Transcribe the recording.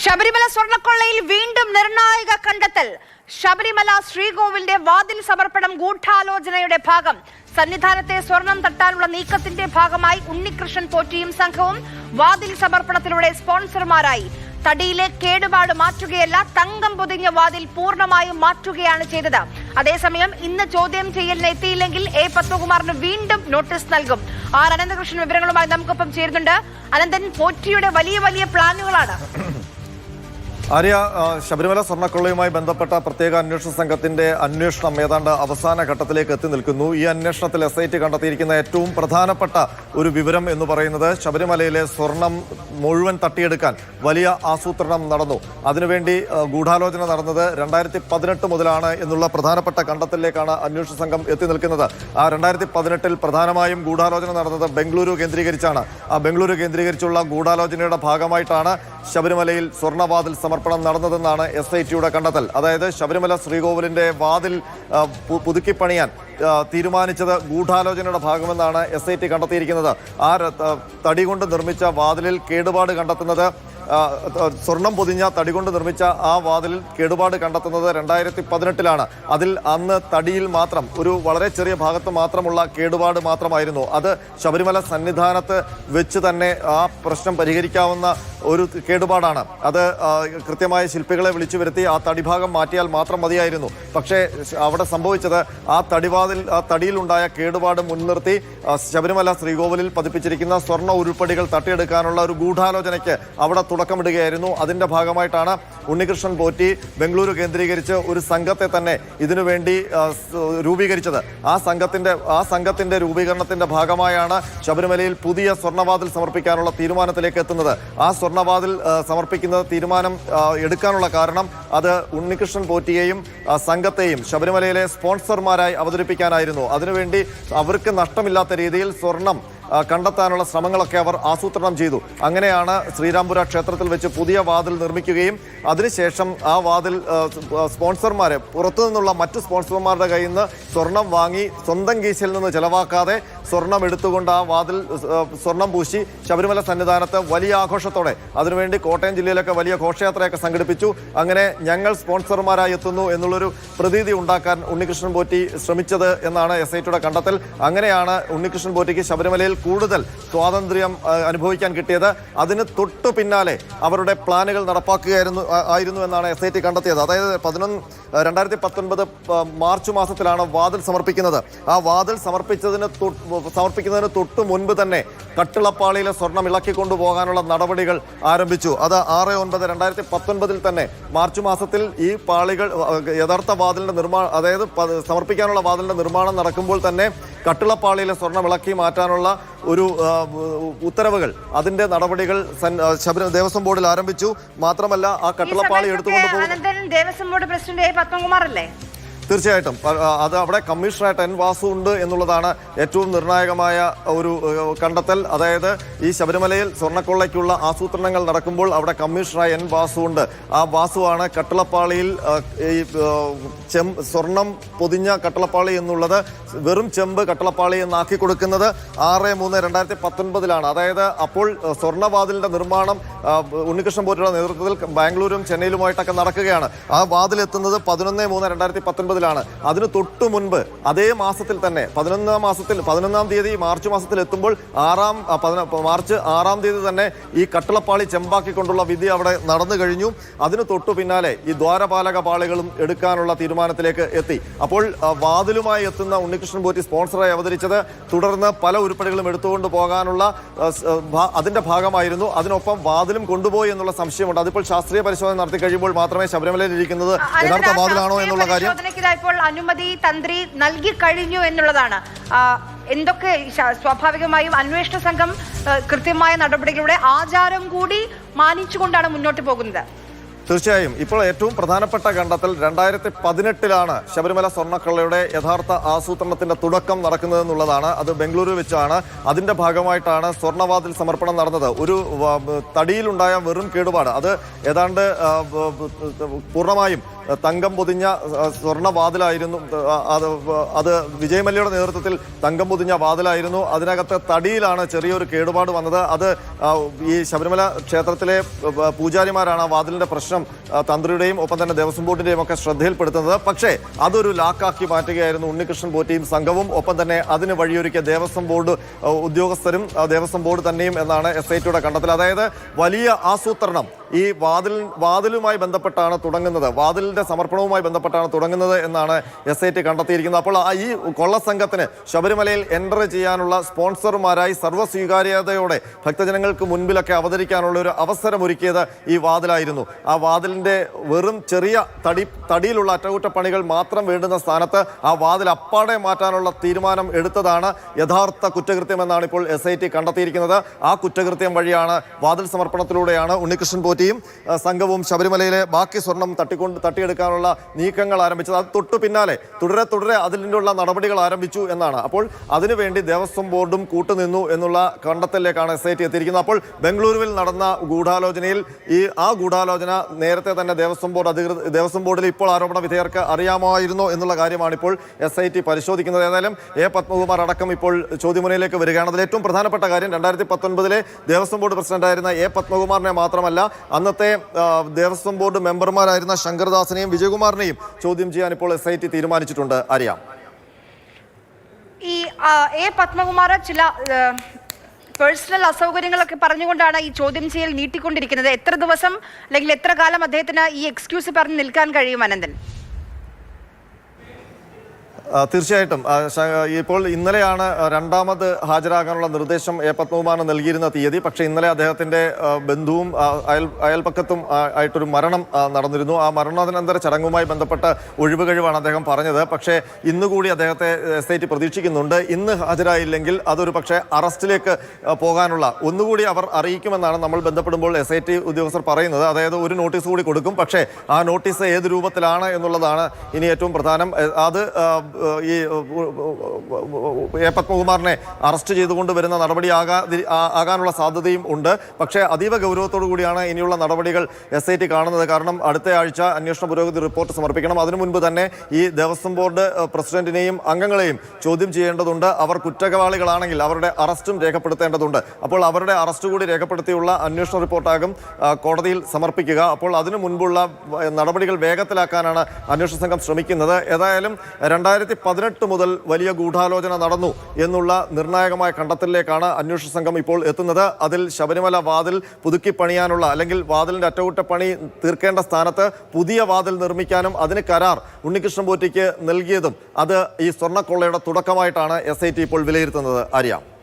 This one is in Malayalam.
ശബരിമല സ്വർണ്ണക്കൊള്ളയിൽ വീണ്ടും നിർണായക കണ്ടെത്തൽ. ശബരിമല ശ്രീകോവിലിന്റെ വാതിൽ സമർപ്പണം ഗൂഢാലോചനയുടെ ഭാഗം. സന്നിധാനത്തെ സ്വർണം തട്ടാനുള്ള നീക്കത്തിന്റെ ഭാഗമായി ഉണ്ണികൃഷ്ണൻ പോറ്റിയും സംഘവും വാതിൽ സമർപ്പണത്തിലൂടെ സ്പോൺസർമാരായി. തടിയിലെ കേടുപാട് മാറ്റുകയല്ല, തങ്കം പൊതിഞ്ഞ വാതിൽ പൂർണ്ണമായും മാറ്റുകയാണ് ചെയ്തത്. അതേസമയം ഇന്ന് ചോദ്യം ചെയ്യലിന് എത്തിയില്ലെങ്കിൽ എ പത്മകുമാറിന് വീണ്ടും നോട്ടീസ് നൽകും. ആർ അനന്തകൃഷ്ണൻ വിവരങ്ങളുമായി നമുക്കൊപ്പം ചേരുന്നുണ്ട്. അനന്തൻ, പോറ്റിയുടെ വലിയ വലിയ പ്ലാനുകളാണ്. ആര്യ, ശബരിമല സ്വർണ്ണക്കൊള്ളയുമായി ബന്ധപ്പെട്ട പ്രത്യേക അന്വേഷണ സംഘത്തിന്റെ അന്വേഷണം ഏതാണ്ട് അവസാന ഘട്ടത്തിലേക്ക് എത്തി നിൽക്കുന്നു. ഈ അന്വേഷണത്തിൽ SIT കണ്ടെത്തിയിരിക്കുന്ന ഏറ്റവും പ്രധാനപ്പെട്ട ഒരു വിവരം എന്ന് പറയുന്നത് ശബരിമലയിലെ സ്വർണം മുഴുവൻ തട്ടിയെടുക്കാൻ വലിയ ആസൂത്രണം നടന്നു. അതിനുവേണ്ടി ഗൂഢാലോചന നടന്നത് 2018 മുതലാണ് എന്നുള്ള പ്രധാനപ്പെട്ട കണ്ടെത്തലിലേക്കാണ് അന്വേഷണ സംഘം എത്തി നിൽക്കുന്നത്. ആ 2018 പ്രധാനമായും ഗൂഢാലോചന നടന്നത് ബംഗളൂരു കേന്ദ്രീകരിച്ചാണ്. ആ ബംഗളൂരു കേന്ദ്രീകരിച്ചുള്ള ഗൂഢാലോചനയുടെ ഭാഗമായിട്ടാണ് ശബരിമലയിൽ സ്വർണ്ണവാതിൽ സമർപ്പണം നടന്നതെന്നാണ് SITയുടെ കണ്ടെത്തൽ. അതായത് ശബരിമല ശ്രീകോവിലിന്റെ വാതിൽ പുതുക്കിപ്പണിയാൻ തീരുമാനിച്ചത് ഗൂഢാലോചനയുടെ ഭാഗമെന്നാണ് SIT കണ്ടെത്തിയിരിക്കുന്നത്. ആ തടി കൊണ്ട് നിർമ്മിച്ച വാതിലിൽ കേടുപാട് കണ്ടെത്തുന്നത്, സ്വർണം പൊതിഞ്ഞ തടി കൊണ്ട് നിർമ്മിച്ച ആ വാതിലിൽ കേടുപാട് കണ്ടെത്തുന്നത് 2018 അതിൽ അന്ന് തടിയിൽ മാത്രം ഒരു വളരെ ചെറിയ ഭാഗത്ത് മാത്രമുള്ള കേടുപാട് മാത്രമായിരുന്നു. അത് ശബരിമല സന്നിധാനത്ത് വെച്ച് തന്നെ ആ പ്രശ്നം പരിഹരിക്കാവുന്ന ഒരു കേടുപാടാണ്. അത് കൃത്യമായ ശില്പികളെ വിളിച്ചു വരുത്തി ആ തടിഭാഗം മാറ്റിയാൽ മാത്രം മതിയായിരുന്നു. പക്ഷേ അവിടെ സംഭവിച്ചത് ആ തടിയിലുണ്ടായ കേടുപാട് മുൻനിർത്തി ശബരിമല ശ്രീകോവിലിൽ പതിപ്പിച്ചിരിക്കുന്ന സ്വർണ്ണ ഉരുപ്പടികൾ തട്ടിയെടുക്കാനുള്ള ഒരു ഗൂഢാലോചനയ്ക്ക് അവിടെ തുടക്കമിടുകയായിരുന്നു. അതിന്റെ ഭാഗമായിട്ടാണ് ഉണ്ണികൃഷ്ണൻ പോറ്റി ബംഗളൂരു കേന്ദ്രീകരിച്ച് ഒരു സംഘത്തെ തന്നെ ഇതിനുവേണ്ടി രൂപീകരിച്ചത്. ആ സംഘത്തിന്റെ രൂപീകരണത്തിന്റെ ഭാഗമായാണ് ശബരിമലയിൽ പുതിയ സ്വർണ്ണവാതിൽ സമർപ്പിക്കാനുള്ള തീരുമാനത്തിലേക്ക് എത്തുന്നത്. ആ സ്വർണ്ണവാതിൽ സമർപ്പിക്കുന്ന തീരുമാനം എടുക്കാനുള്ള കാരണം അത് ഉണ്ണികൃഷ്ണൻ പോറ്റിയെയും സംഘത്തെയും ശബരിമലയിലെ സ്പോൺസർമാരായി അവതരിപ്പിക്കാനായിരുന്നു. അതിനുവേണ്ടി അവർക്ക് നഷ്ടമില്ലാത്ത രീതിയിൽ സ്വർണം കണ്ടെത്താനുള്ള ശ്രമങ്ങളൊക്കെ അവർ ആസൂത്രണം ചെയ്തു. അങ്ങനെയാണ് ശ്രീരാംപുര ക്ഷേത്രത്തിൽ വെച്ച് പുതിയ വാതിൽ നിർമ്മിക്കുകയും അതിനുശേഷം ആ വാതിൽ സ്പോൺസർമാരെ പുറത്തുനിന്നുള്ള മറ്റു സ്പോൺസർമാരുടെ കയ്യിൽ നിന്ന് സ്വർണം വാങ്ങി സ്വന്തം കീശയിൽ നിന്ന് ചെലവാക്കാതെ സ്വർണം എടുത്തുകൊണ്ട് ആ വാതിൽ സ്വർണം പൂശി ശബരിമല സന്നിധാനത്ത് വലിയ ആഘോഷത്തോടെ, അതിനുവേണ്ടി കോട്ടയം ജില്ലയിലൊക്കെ വലിയ ഘോഷയാത്രയൊക്കെ സംഘടിപ്പിച്ചു. അങ്ങനെ ഞങ്ങൾ സ്പോൺസർമാരായി എത്തുന്നു എന്നുള്ളൊരു പ്രതീതി ഉണ്ടാക്കാൻ ഉണ്ണികൃഷ്ണൻ പോറ്റി ശ്രമിച്ചത് എന്നാണ് SITയുടെ കണ്ടെത്തൽ. അങ്ങനെയാണ് ഉണ്ണികൃഷ്ണൻ പോറ്റിക്ക് ശബരിമലയിൽ കൂടുതൽ സ്വാതന്ത്ര്യം അനുഭവിക്കാൻ കിട്ടിയത്. അതിന് തൊട്ടു പിന്നാലെ അവരുടെ പ്ലാനുകൾ നടപ്പാക്കുകയായിരുന്നു എന്നാണ് SIT കണ്ടെത്തിയത്. അതായത് 2019 മാർച്ച് മാസത്തിലാണ് വാതിൽ സമർപ്പിക്കുന്നത്. ആ വാതിൽ സമർപ്പിക്കുന്നതിന് തൊട്ടു മുൻപ് തന്നെ കട്ടിളപ്പാളിയിലെ സ്വർണം ഇളക്കിക്കൊണ്ടുപോകാനുള്ള നടപടികൾ ആരംഭിച്ചു. അത് 6/9/2019 തന്നെ മാർച്ച് മാസത്തിൽ ഈ പാളികൾ യഥാർത്ഥ വാതിലിന്റെ നിർമ്മാണം, അതായത് സമർപ്പിക്കാനുള്ള വാതിലിന്റെ നിർമ്മാണം നടക്കുമ്പോൾ തന്നെ കട്ടിളപ്പാളിയിലെ സ്വർണം ഇളക്കി മാറ്റാനുള്ള ഒരു ഉത്തരവുകൾ, അതിന്റെ നടപടികൾ ശബരിമല ദേവസ്വം ബോർഡിൽ ആരംഭിച്ചു. മാത്രമല്ല ആ കട്ടിളപ്പാളി എടുത്തുകൊണ്ട് Devaswom board president A Padmakumar അല്ലേ? തീർച്ചയായിട്ടും അത് അവിടെ കമ്മീഷണറായിട്ട് N വാസു ഉണ്ട് എന്നുള്ളതാണ് ഏറ്റവും നിർണായകമായ ഒരു കണ്ടെത്തൽ. അതായത് ഈ ശബരിമലയിൽ സ്വർണ്ണക്കൊള്ളയ്ക്കുള്ള ആസൂത്രണങ്ങൾ നടക്കുമ്പോൾ അവിടെ കമ്മീഷണറായി N വാസു ഉണ്ട്. ആ വാസുവാണ് കട്ടിളപ്പാളിയിൽ ഈ സ്വർണം പൊതിഞ്ഞ കട്ടിളപ്പാളി എന്നുള്ളത് വെറും ചെമ്പ് കട്ടിളപ്പാളി എന്നാക്കി കൊടുക്കുന്നത് 6/3/2019. അതായത് അപ്പോൾ സ്വർണ്ണവാതിലിന്റെ നിർമ്മാണം ഉണ്ണികൃഷ്ണൻ പോറ്റിയുടെ നേതൃത്വത്തിൽ ബാംഗ്ലൂരും ചെന്നൈയിലുമായിട്ടൊക്കെ നടക്കുകയാണ്. ആ വാതിലെത്തുന്നത് 11/3/2019. അതിന് തൊട്ടു മുൻപ് അതേ മാസത്തിൽ തന്നെ 11-ാം തീയതി മാർച്ച് മാസത്തിൽ എത്തുമ്പോൾ മാർച്ച് 6-ാം തീയതി തന്നെ ഈ കട്ടിളപ്പാളി ചെമ്പാക്കിക്കൊണ്ടുള്ള വിധി അവിടെ നടന്നു കഴിഞ്ഞു. അതിന് തൊട്ടു പിന്നാലെ ഈ ദ്വാരപാലക പാളികളും എടുക്കാനുള്ള തീരുമാനത്തിലേക്ക് എത്തി. അപ്പോൾ വാതിലുമായി എത്തുന്ന ഉണ്ണികൃഷ്ണൻ പോറ്റി സ്പോൺസറായി അവതരിച്ചത്, തുടർന്ന് പല ഉരുപ്പടികളും എടുത്തുകൊണ്ട് പോകാനുള്ള അതിന്റെ ഭാഗമായിരുന്നു. അതിനൊപ്പം വാതിലും കൊണ്ടുപോയി എന്നുള്ള സംശയമുണ്ട്. അതിപ്പോൾ ശാസ്ത്രീയ പരിശോധന നടത്തി കഴിയുമ്പോൾ മാത്രമേ ശബരിമലയിൽ ഇരിക്കുന്നത് യഥാർത്ഥ വാതിലാണോ എന്നുള്ള കാര്യം ഇപ്പോൾ അനുമതി തന്ത്രി നൽകി കഴിഞ്ഞു എന്നുള്ളതാണ്. എന്തൊക്കെ സ്വാഭാവികമായും അന്വേഷണ സംഘം കൃത്യമായ നടപടികളുടെ ആചാരം കൂടി മാനിച്ചുകൊണ്ടാണ് മുന്നോട്ട് പോകുന്നത്. തീർച്ചയായും ഇപ്പോൾ ഏറ്റവും പ്രധാനപ്പെട്ട കണ്ടെത്തൽ 2018 ശബരിമല സ്വർണ്ണക്കൊള്ളയുടെ യഥാർത്ഥ ആസൂത്രണത്തിന്റെ തുടക്കം നടക്കുന്നതെന്നുള്ളതാണ്. അത് ബംഗളൂരു വെച്ചാണ്. അതിന്റെ ഭാഗമായിട്ടാണ് സ്വർണ്ണവാതിൽ സമർപ്പണം നടന്നത്. ഒരു തടിയിലുണ്ടായ വെറും കേടുപാട്, അത് ഏതാണ്ട് പൂർണ്ണമായും തങ്കം പൊതിഞ്ഞ സ്വർണ്ണ വാതിലായിരുന്നു. അത് വിജയ് മല്യയുടെ നേതൃത്വത്തിൽ തങ്കം പൊതിഞ്ഞ വാതിലായിരുന്നു. അതിനകത്ത് തടിയിലാണ് ചെറിയൊരു കേടുപാട് വന്നത്. അത് ഈ ശബരിമല ക്ഷേത്രത്തിലെ പൂജാരിമാരാണ് ആ വാതിലിന്റെ പ്രശ്നം തന്ത്രിയുടെയും ഒപ്പം തന്നെ ദേവസ്വം ബോർഡിന്റെയും ഒക്കെ ശ്രദ്ധയിൽപ്പെടുത്തുന്നത്. പക്ഷേ അതൊരു ലാക്കാക്കി മാറ്റുകയായിരുന്നു ഉണ്ണികൃഷ്ണൻ പോറ്റിയും സംഘവും, ഒപ്പം തന്നെ അതിന് വഴിയൊരുക്കിയ ദേവസ്വം ബോർഡ് ഉദ്യോഗസ്ഥരും ദേവസ്വം ബോർഡ് തന്നെയും എന്നാണ് SITയുടെ കണ്ടെത്തൽ. അതായത് വലിയ ആസൂത്രണം ഈ വാതിലുമായി ബന്ധപ്പെട്ടാണ് തുടങ്ങുന്നത്, വാതിലിന്റെ സമർപ്പണവുമായി ബന്ധപ്പെട്ടാണ് തുടങ്ങുന്നത് എന്നാണ് SIT കണ്ടെത്തിയിരിക്കുന്നത്. അപ്പോൾ ഈ കൊള്ളസംഘത്തിന് ശബരിമലയിൽ എൻ്റർ ചെയ്യാനുള്ള സ്പോൺസർമാരായി സർവ്വസ്വീകാര്യതയോടെ ഭക്തജനങ്ങൾക്ക് മുൻപിലൊക്കെ അവതരിക്കാനുള്ള ഒരു അവസരമൊരുക്കിയത് ഈ വാതിലായിരുന്നു. ആ വാതിലിന്റെ വെറും ചെറിയ തടിയിലുള്ള അറ്റകുറ്റപ്പണികൾ മാത്രം വേണ്ടുന്ന സ്ഥാനത്ത് ആ വാതിൽ അപ്പാടെ മാറ്റാനുള്ള തീരുമാനം എടുത്തതാണ് യഥാർത്ഥ കുറ്റകൃത്യം എന്നാണ് ഇപ്പോൾ SIT കണ്ടെത്തിയിരിക്കുന്നത്. ആ കുറ്റകൃത്യം വഴിയാണ് വാതിൽ സമർപ്പണത്തിലൂടെയാണ് ഉണ്ണികൃഷ്ണൻ പോറ്റിയും സംഘവും ശബരിമലയിലെ ബാക്കി സ്വർണം തട്ടിയെടുക്കാനുള്ള നീക്കങ്ങൾ ആരംഭിച്ചത്. അത് തൊട്ടു പിന്നാലെ തുടരെ അതിനുള്ള നടപടികൾ ആരംഭിച്ചു എന്നാണ്. അപ്പോൾ അതിനുവേണ്ടി ദേവസ്വം ബോർഡും കൂട്ടുനിന്നു എന്നുള്ള കണ്ടെത്തലിലേക്കാണ് SIT എത്തിയിരിക്കുന്നത്. അപ്പോൾ ബംഗളൂരുവിൽ നടന്ന ഗൂഢാലോചനയിൽ ആ ഗൂഢാലോചന നേരത്തെ തന്നെ ദേവസ്വം ബോർഡിൽ ഇപ്പോൾ ആരോപണ വിധേയർക്ക് അറിയാമായിരുന്നോ എന്നുള്ള കാര്യമാണ് ഇപ്പോൾ SIT പരിശോധിക്കുന്നത്. ഏതായാലും പത്മകുമാർ അടക്കം ഇപ്പോൾ ചോദ്യമുനയിലേക്ക് വരികയാണ്. അതിൽ ഏറ്റവും പ്രധാനപ്പെട്ട കാര്യം 2019 ദേവസ്വം ബോർഡ് പ്രസിഡന്റായിരുന്ന പത്മകുമാറിനെ മാത്രമല്ല, അന്നത്തെ ദേവസ്വം ബോർഡ് മെമ്പർമാരായിരുന്ന ശങ്കർദാസിനെയും വിജയകുമാറിനെയും ചോദ്യം ചെയ്യാൻ ഇപ്പോൾ SIT തീരുമാനിച്ചിട്ടുണ്ട്. അറിയാം, ഈ പത്മകുമാർ ചില പേഴ്സണൽ അസൗകര്യങ്ങളൊക്കെ പറഞ്ഞുകൊണ്ടാണ് ഈ ചോദ്യം ചെയ്യൽ നീട്ടിക്കൊണ്ടിരിക്കുന്നത്. എത്ര ദിവസം അല്ലെങ്കിൽ എത്ര കാലം അദ്ദേഹത്തിന് ഈ എക്സ്ക്യൂസ് പറഞ്ഞ് നിൽക്കാൻ കഴിയും അനന്തൻ? തീർച്ചയായിട്ടും ഇപ്പോൾ ഇന്നലെയാണ് രണ്ടാമത് ഹാജരാകാനുള്ള നിർദ്ദേശം പത്മകുമാറിന് നൽകിയിരുന്ന തീയതി. പക്ഷേ ഇന്നലെ അദ്ദേഹത്തിന്റെ ബന്ധുവും അയൽപക്കത്തും ആയിട്ടൊരു മരണം നടന്നിരുന്നു. ആ മരണാനന്തര ചടങ്ങുമായി ബന്ധപ്പെട്ട ഒഴിവുകഴിവാണ് അദ്ദേഹം പറഞ്ഞത്. പക്ഷേ ഇന്നുകൂടി അദ്ദേഹത്തെ SIT പ്രതീക്ഷിക്കുന്നുണ്ട്. ഇന്ന് ഹാജരായില്ലെങ്കിൽ അതൊരു പക്ഷേ അറസ്റ്റിലേക്ക് പോകാനുള്ള ഒന്നുകൂടി അവർ അറിയിക്കുമെന്നാണ് നമ്മൾ ബന്ധപ്പെടുമ്പോൾ SIT ഉദ്യോഗസ്ഥർ പറയുന്നത്. അതായത് ഒരു നോട്ടീസ് കൂടി കൊടുക്കും. പക്ഷേ ആ നോട്ടീസ് ഏത് രൂപത്തിലാണ് എന്നുള്ളതാണ് ഇനി ഏറ്റവും പ്രധാനം. അത് ഈ പത്മകുമാറിനെ അറസ്റ്റ് ചെയ്തുകൊണ്ട് വരുന്ന നടപടി ആകാനുള്ള സാധ്യതയും ഉണ്ട്. പക്ഷേ അതീവ ഗൗരവത്തോടു കൂടിയാണ് ഇനിയുള്ള നടപടികൾ SIT കാണുന്നത്. കാരണം അടുത്ത ആഴ്ച അന്വേഷണ പുരോഗതി റിപ്പോർട്ട് സമർപ്പിക്കണം. അതിനു മുൻപ് തന്നെ ഈ ദേവസ്വം ബോർഡ് പ്രസിഡന്റിനെയും അംഗങ്ങളെയും ചോദ്യം ചെയ്യേണ്ടതുണ്ട്. അവർ കുറ്റവാളികളാണെങ്കിൽ അവരുടെ അറസ്റ്റും രേഖപ്പെടുത്തേണ്ടതുണ്ട്. അപ്പോൾ അവരുടെ അറസ്റ്റ് കൂടി രേഖപ്പെടുത്തിയുള്ള അന്വേഷണ റിപ്പോർട്ടാകും കോടതിയിൽ സമർപ്പിക്കുക. അപ്പോൾ അതിനു മുൻപുള്ള നടപടികൾ വേഗത്തിലാക്കാനാണ് അന്വേഷണ സംഘം ശ്രമിക്കുന്നത്. ഏതായാലും 2018 മുതൽ വലിയ ഗൂഢാലോചന നടന്നു എന്നുള്ള നിർണായകമായ കണ്ടെത്തലിലേക്കാണ് അന്വേഷണ സംഘം ഇപ്പോൾ എത്തുന്നത്. അതിൽ ശബരിമല വാതിൽ പുതുക്കി പണിയാനുള്ള അല്ലെങ്കിൽ വാതിലിന്റെ അറ്റകുറ്റപ്പണി തീർക്കേണ്ട സ്ഥാനത്ത് പുതിയ വാതിൽ നിർമ്മിക്കാനും അതിന് കരാർ ഉണ്ണികൃഷ്ണൻ പോറ്റിക്ക് നൽകിയതും അത് ഈ സ്വർണ്ണക്കൊള്ളയുടെ തുടക്കമായിട്ടാണ് SIT ഇപ്പോൾ വിലയിരുത്തുന്നത്. അറിയാം.